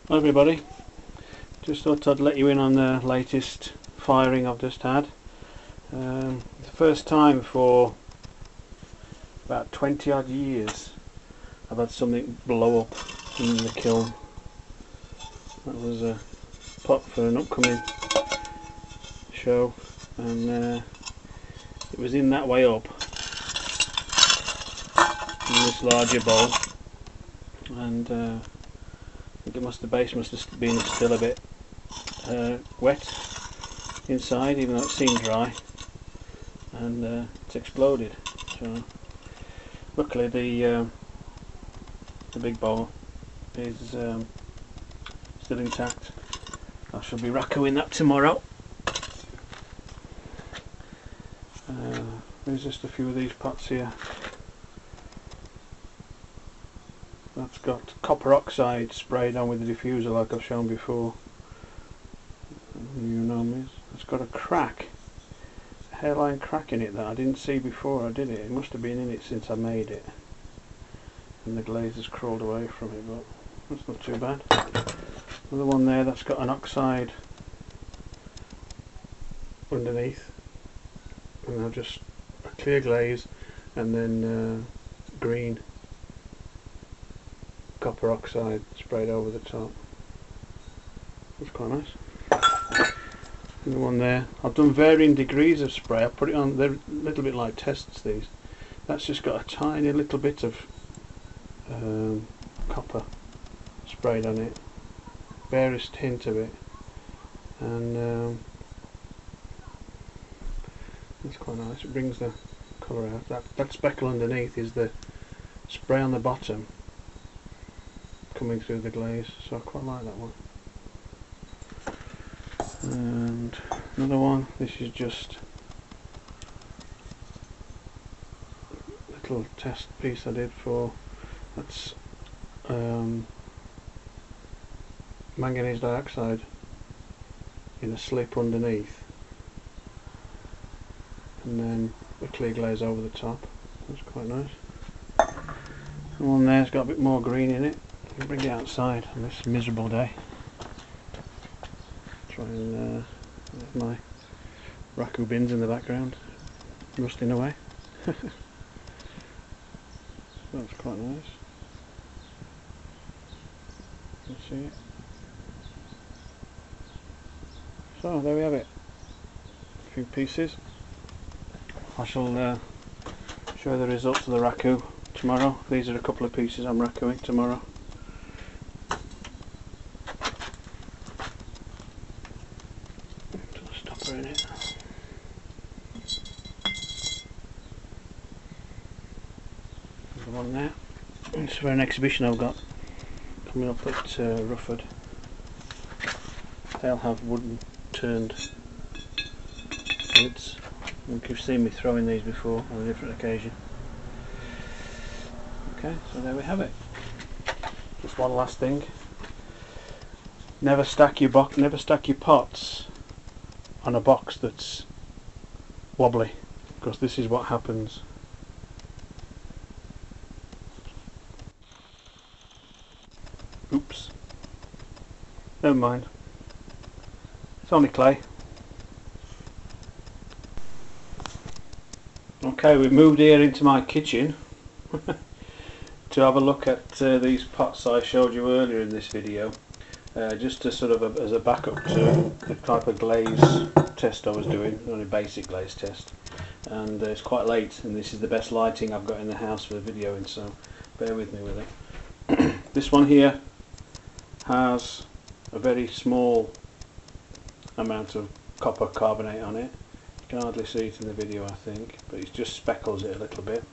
Hi everybody, just thought I'd let you in on the latest firing I've just had. The first time for about 20 odd years I've had something blow up in the kiln. That was a pot for an upcoming show, and it was in that way up in this larger bowl, and the base must have been still a bit wet inside, even though it seemed dry, and it's exploded. So luckily the big bowl is still intact. I shall be raccooing that tomorrow. There's just a few of these pots here. That's got copper oxide sprayed on with the diffuser like I've shown before. You know me. It's got a crack, a hairline crack in it that I didn't see before I did it. It must have been in it since I made it, and the glaze has crawled away from it, but that's not too bad. Another one there that's got an oxide underneath, and I've just a clear glaze and then green copper oxide sprayed over the top. That's quite nice. And the one there, I've done varying degrees of spray. I put it on, they're a little bit like tests these. That's just got a tiny little bit of copper sprayed on it, barest hint of it, and it's quite nice. It brings the colour out. That speckle underneath is the spray on the bottom coming through the glaze, so I quite like that one. And another one, this is just a little test piece I did for, that's manganese dioxide in a slip underneath, and then a clear glaze over the top. That's quite nice. The one there's got a bit more green in it. I'll bring it outside on this miserable day. Try and have my raku bins in the background rusting away. That's quite nice. You can see it. So there we have it. A few pieces. I shall show the results of the raku tomorrow. These are a couple of pieces I'm rakuing tomorrow. In it. There's one there. It's for an exhibition I've got coming up at Rufford. They'll have wooden turned lids. I think you've seen me throwing these before on a different occasion. Okay, so there we have it. Just one last thing. Never stack your pots on a box that's wobbly, because this is what happens. Oops, never mind, it's only clay. Okay, we've moved here into my kitchen to have a look at these pots I showed you earlier in this video. Just to sort of as a backup to the type of glaze test I was doing, only basic glaze test, and it's quite late and this is the best lighting I've got in the house for the videoing, so bear with me with it. This one here has a very small amount of copper carbonate on it. You can hardly see it in the video I think, but it just speckles it a little bit.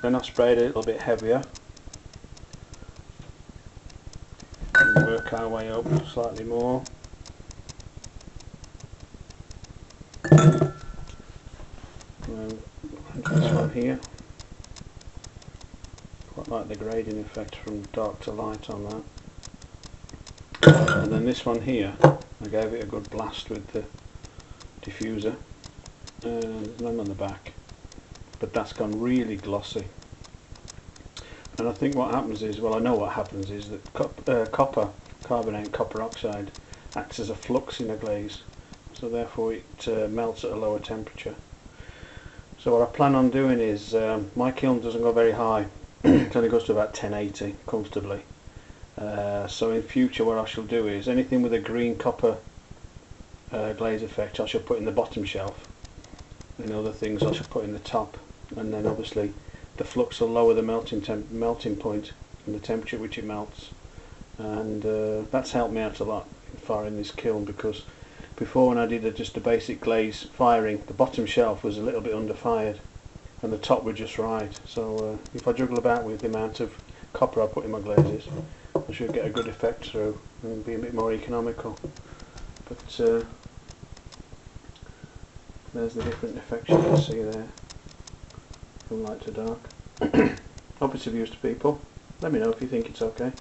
Then I've sprayed it a little bit heavier. Work our way up slightly more. This one here, quite like the grading effect from dark to light on that. And then this one here, I gave it a good blast with the diffuser, and there's none on the back, but that's gone really glossy. And I think what happens is, well, I know what happens is that carbonate copper oxide acts as a flux in a glaze, so therefore it melts at a lower temperature. So what I plan on doing is, my kiln doesn't go very high, it only goes to about 1080 comfortably. So in future what I shall do is anything with a green copper glaze effect I shall put in the bottom shelf, and other things I shall put in the top, and then obviously the flux will lower the melting point and the temperature at which it melts, and that's helped me out a lot in this kiln, because before when I did just a basic glaze firing, the bottom shelf was a little bit under fired and the top were just right. So if I juggle about with the amount of copper I put in my glazes, I should get a good effect through and be a bit more economical. But there's the different effects you can see there, from light to dark. Hope it's of use to people. Let me know if you think it's okay.